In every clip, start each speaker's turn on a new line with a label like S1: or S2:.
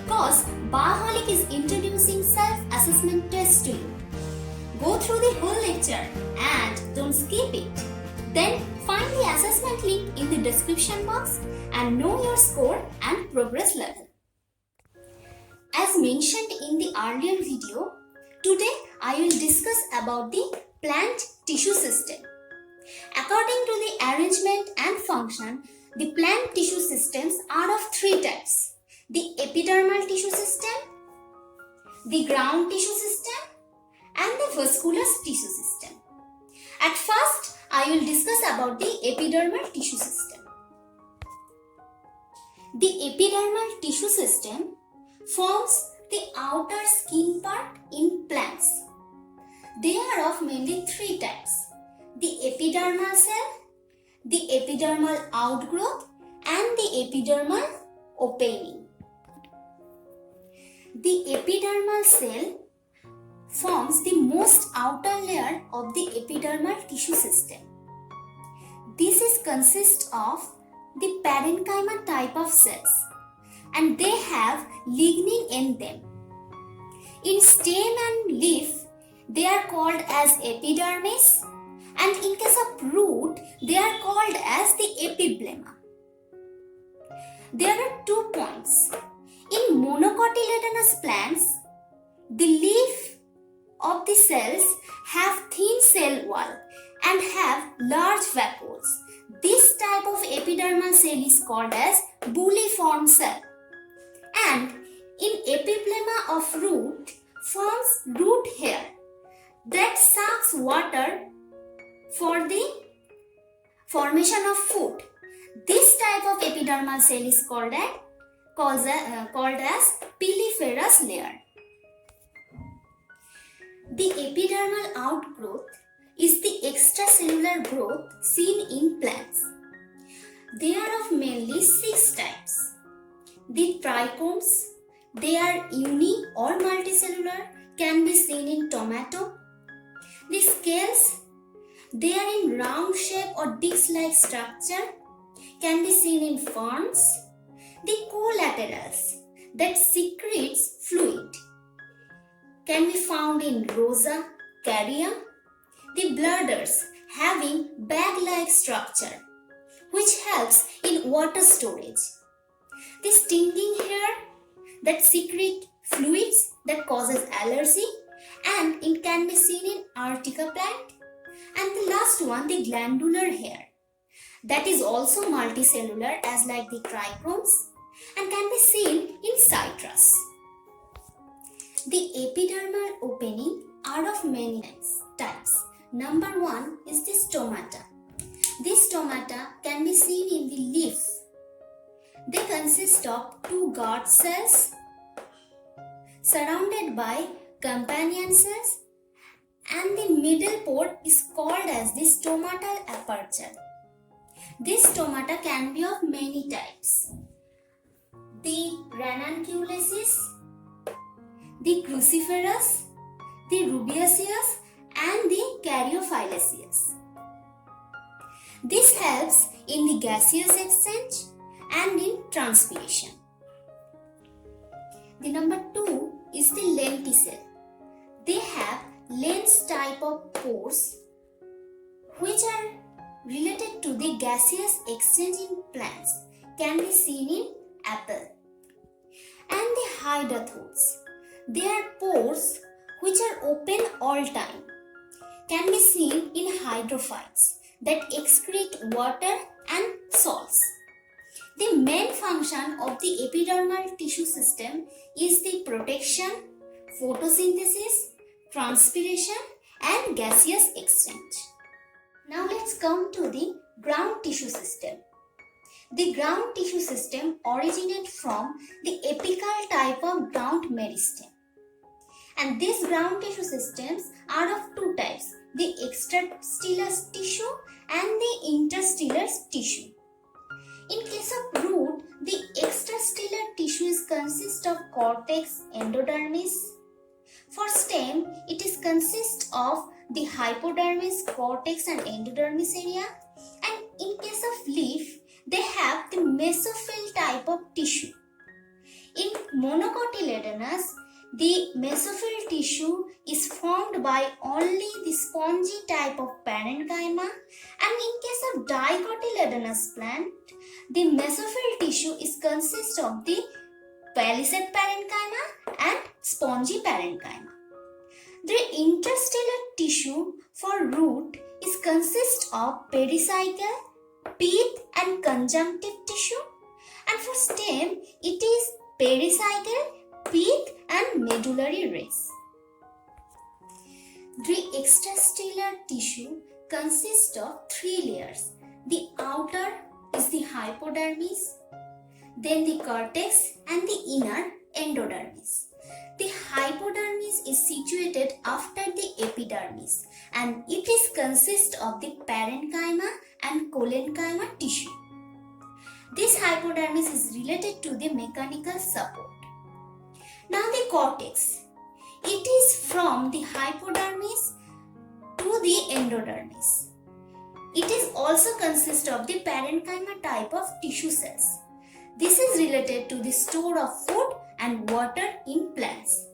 S1: because Bioholic is introducing self-assessment test to you. Go through the whole lecture and don't skip it. Then find the assessment link in the description box and know your score and progress level. As mentioned in the earlier video, today I will discuss about the plant tissue system. According to the arrangement and function, the plant tissue systems are of three types: the epidermal tissue system, the ground tissue system, and the vascular tissue system. At first, I will discuss about the epidermal tissue system. The epidermal tissue system forms the outer skin part in plants. They are of mainly three types: the epidermal cell, the epidermal outgrowth, and the epidermal opening. The epidermal cell forms the most outer layer of the epidermal tissue system. This consists of the parenchyma type of cells, and they have lignin in them. In stem and leaf, they are called as epidermis, and in case of root, they are called as the epiblemma. There are 2 points. In monocotyledonous plants, the leaf of the cells have thin cell wall and have large vacuoles. This type of epidermal cell is called as bulliform cell. And in epiblemma of root forms root hair that sucks water for the formation of food. This type of epidermal cell is called as piliferous layer. The epidermal outgrowth is the extracellular growth seen in plants. They are of mainly 6 types. The trichomes, they are uni or multicellular, can be seen in tomato. The scales, they are in round shape or disc-like structure, can be seen in ferns. The collaterals that secretes fluid can be found in Rosa, Caria. The bladders having bag-like structure which helps in water storage. The stinging hair that secrete fluids that causes allergy, and it can be seen in Artica plant. And the last one, the glandular hair, that is also multicellular as like the trichomes and can be seen in citrus. The epidermal opening are of many types. Number 1 is the stomata. These stomata can be seen in the leaf. They consist of 2 guard cells surrounded by companion cells, and the middle port is called as the stomatal aperture. These stomata can be of many types: the ranunculus, the cruciferous, the rubiaceous, and the caryophyllaceous. This helps in the gaseous exchange and in transpiration. The number 2 is the lenticel. They have lens type of pores which are related to the gaseous exchange in plants, can be seen in apple. And the hydathodes, they are pores which are open all time, can be seen in hydrophytes that excrete water and salts. The main function of the epidermal tissue system is the protection, photosynthesis, transpiration, and gaseous exchange. Now let's come to the ground tissue system. The ground tissue system originates from the apical type of ground meristem. And these ground tissue systems are of 2 types: the extrastellar tissue and the interstellar tissue. In case of root, the extrastellar tissues consist of cortex, endodermis. For stem, it consists of the hypodermis, cortex, and endodermis area. And in case of leaf, they have the mesophyll type of tissue. In monocotyledonous, the mesophyll tissue is formed by only the spongy type of parenchyma, and in case of dicotyledonous plant, the mesophyll tissue is consists of the palisade parenchyma and spongy parenchyma. The interstellar tissue for root is consist of pericycle, pith and conjunctive tissue, and for stem it is pericycle, pith and medullary rays. The extracellular tissue consists of three layers. The outer is the hypodermis, then the cortex and the inner endodermis. The hypodermis is situated after the epidermis and it is consist of the parenchyma and collenchyma tissue. This hypodermis is related to the mechanical support. Now the cortex. It is from the hypodermis to the endodermis. It is also consist of the parenchyma type of tissue cells. This is related to the store of food and water in plants.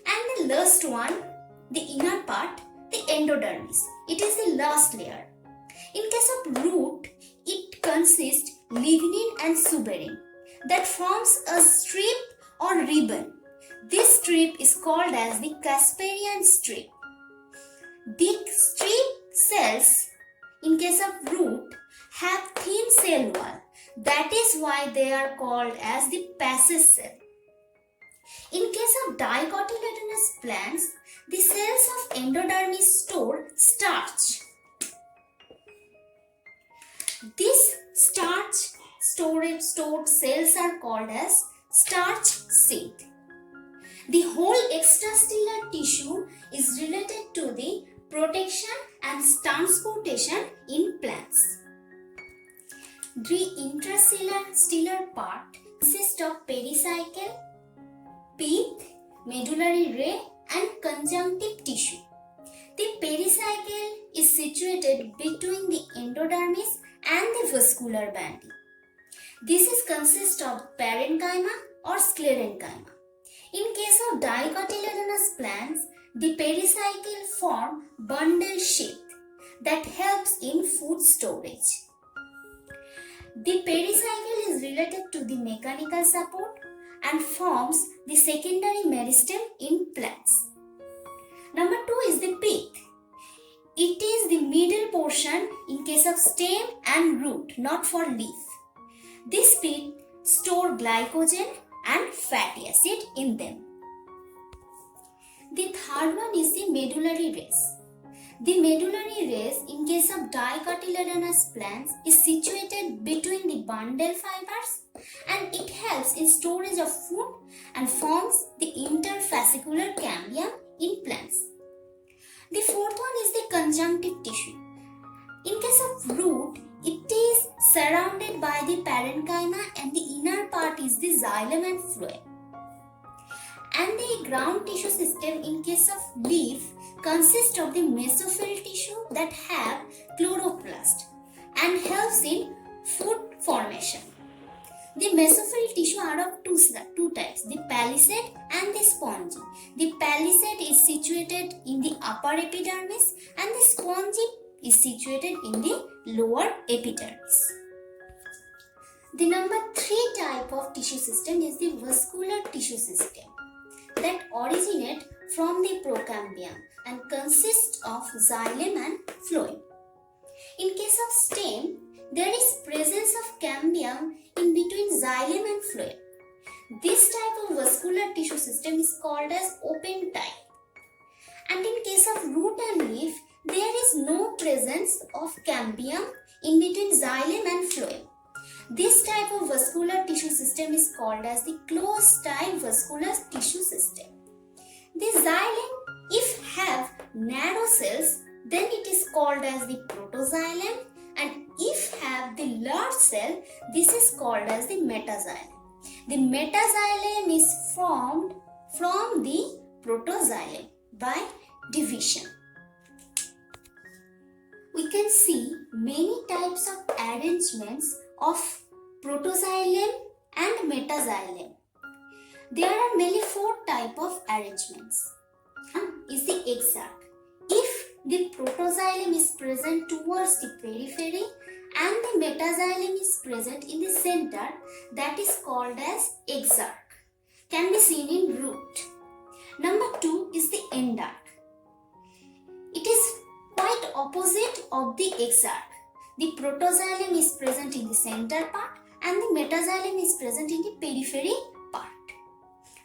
S1: And the last one, the inner part, the endodermis. It is the last layer. In case of root, it consists lignin and suberin that forms a strip or ribbon. This strip is called as the Casparian strip. The strip cells, in case of root, have thin cell wall. That is why they are called as the passage cell. In case of dicotyledonous plants, the cells of endodermis store starch. These stored cells are called as starch sheath. The whole extracellular tissue is related to the protection and transportation in plants. The intracellular part consists of pericycle, pith, medullary ray and conjunctive tissue. The pericycle is situated between the endodermis and the vascular bandi. This is consist of parenchyma or sclerenchyma. In case of dicotyledonous plants, the pericycle form bundle sheath that helps in food storage. The pericycle is related to the mechanical support and forms the secondary meristem in plants. Number 2 is the pith. It is the middle portion in case of stem and root, not for leaf. This pith stores glycogen and fatty acid in them. The third one is the medullary rays. The medullary rays in case of dicotyledonous plants is situated between the bundle fibers and it helps in storage of food and forms the interfascicular cambium in plants. The fourth one is the conjunctive tissue. In case of root, it is surrounded by the parenchyma and the inner part is the xylem and phloem. And the ground tissue system in case of leaf consists of the mesophyll tissue that have chloroplast and helps in food formation. The mesophyll tissue are of two types, the palisade and the spongy. The palisade is situated in the upper epidermis and the spongy is situated in the lower epidermis. The number 3 type of tissue system is the vascular tissue system that originate from the procambium and consists of xylem and phloem. In case of stem, there is presence of cambium in between xylem and phloem. This type of vascular tissue system is called as open type. And in case of root and leaf, there is no presence of cambium in between xylem and phloem. This type of vascular tissue system is called as the closed type vascular tissue system. The xylem, if have narrow cells, then it is called as the protoxylem, and if have the large cell, this is called as the metaxylem. The metaxylem is formed from the protoxylem by division. We can see many types of arrangements of protoxylem and metaxylem. There are mainly 4 types of arrangements. One is the exarch. If the protoxylem is present towards the periphery and the metaxylem is present in the center, that is called as exarch. Can be seen in root. Number 2 is the endarch. It is quite opposite of the exarch. The protoxylem is present in the center part and the metaxylem is present in the periphery part.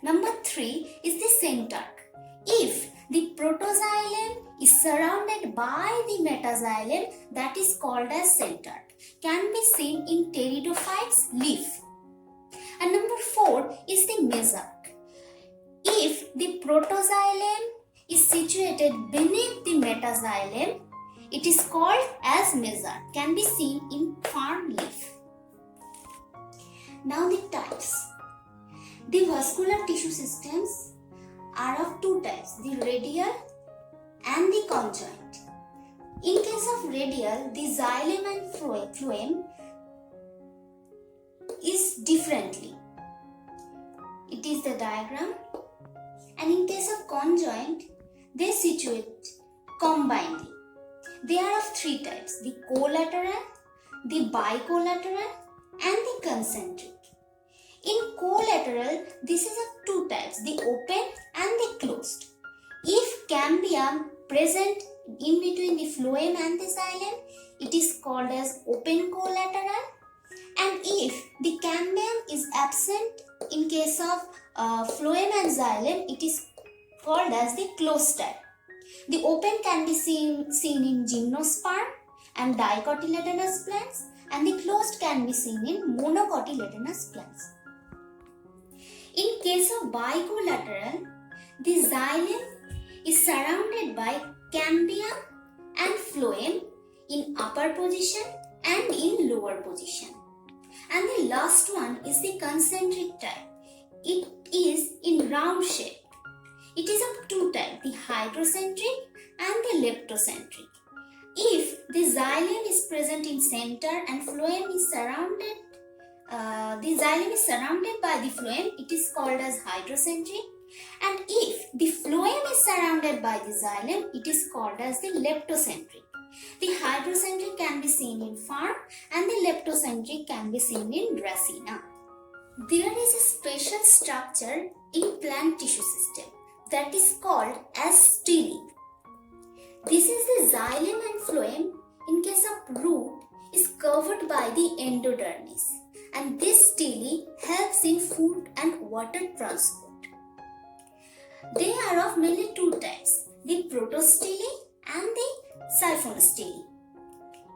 S1: Number 3 is the centarch. If the protoxylem is surrounded by the metaxylem, that is called as centarch. Can be seen in pteridophytes leaf. And number 4 is the mesarch. If the protoxylem is situated beneath the metaxylem, it is called as mesarch. Can be seen in fern leaf. Now the types. The vascular tissue systems are of 2 types, the radial and the conjoint. In case of radial, the xylem and phloem is differently. It is the diagram. And in case of conjoint, they situate combinedly. They are of 3 types, the collateral, the bicollateral and the concentric. In collateral, this is of 2 types, the open and the closed. If cambium present in between the phloem and the xylem, it is called as open collateral. And if the cambium is absent in case of phloem and xylem, it is called as the closed type. The open can be seen in gymnosperm and dicotyledonous plants, and the closed can be seen in monocotyledonous plants. In case of bicollateral, the xylem is surrounded by cambium and phloem in upper position and in lower position. And the last one is the concentric type. It is in round shape. It is of 2 types, the hydrocentric and the leptocentric. If the xylem is present in center and phloem is surrounded, the xylem is surrounded by the phloem, it is called as hydrocentric. And if the phloem is surrounded by the xylem, it is called as the leptocentric. The hydrocentric can be seen in fern and the leptocentric can be seen in Dracena. There is a special structure in plant tissue system that is called as stele. This is the xylem and phloem. In case of root, is covered by the endodermis, and this stele helps in food and water transport. They are of mainly 2 types, the protostele and the siphonostele.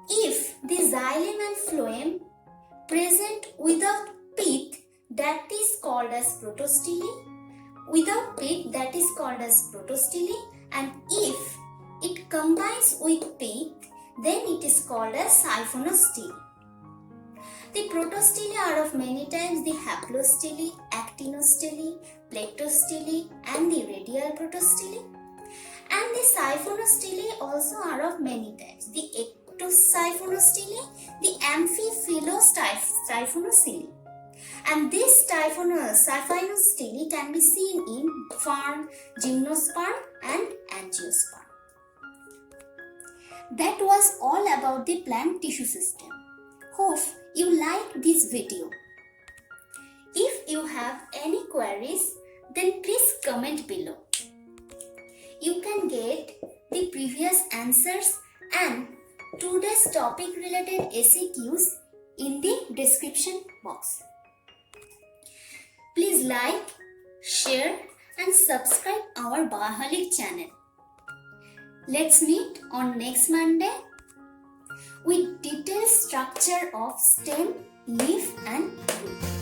S1: If the xylem and phloem present without pith, that is called as protostele. Without pith, that is called as protostele. And if it combines with pith, then it is called as siphonostele. The protostele are of many types, the haplostele, actinostele, plectostele and the radial protostele. And the siphonostele also are of many types, the ectosiphonostele, the amphiphyllosiphonostele. And this siphonostele can be seen in fern, gymnosperm and angiosperm. That was all about the plant tissue system. Hope you liked this video. If you have any queries, then please comment below. You can get the previous answers and today's topic related FAQs in the description box. Please like, share and subscribe our Bioholic channel. Let's meet on next Monday with detailed structure of stem, leaf and root.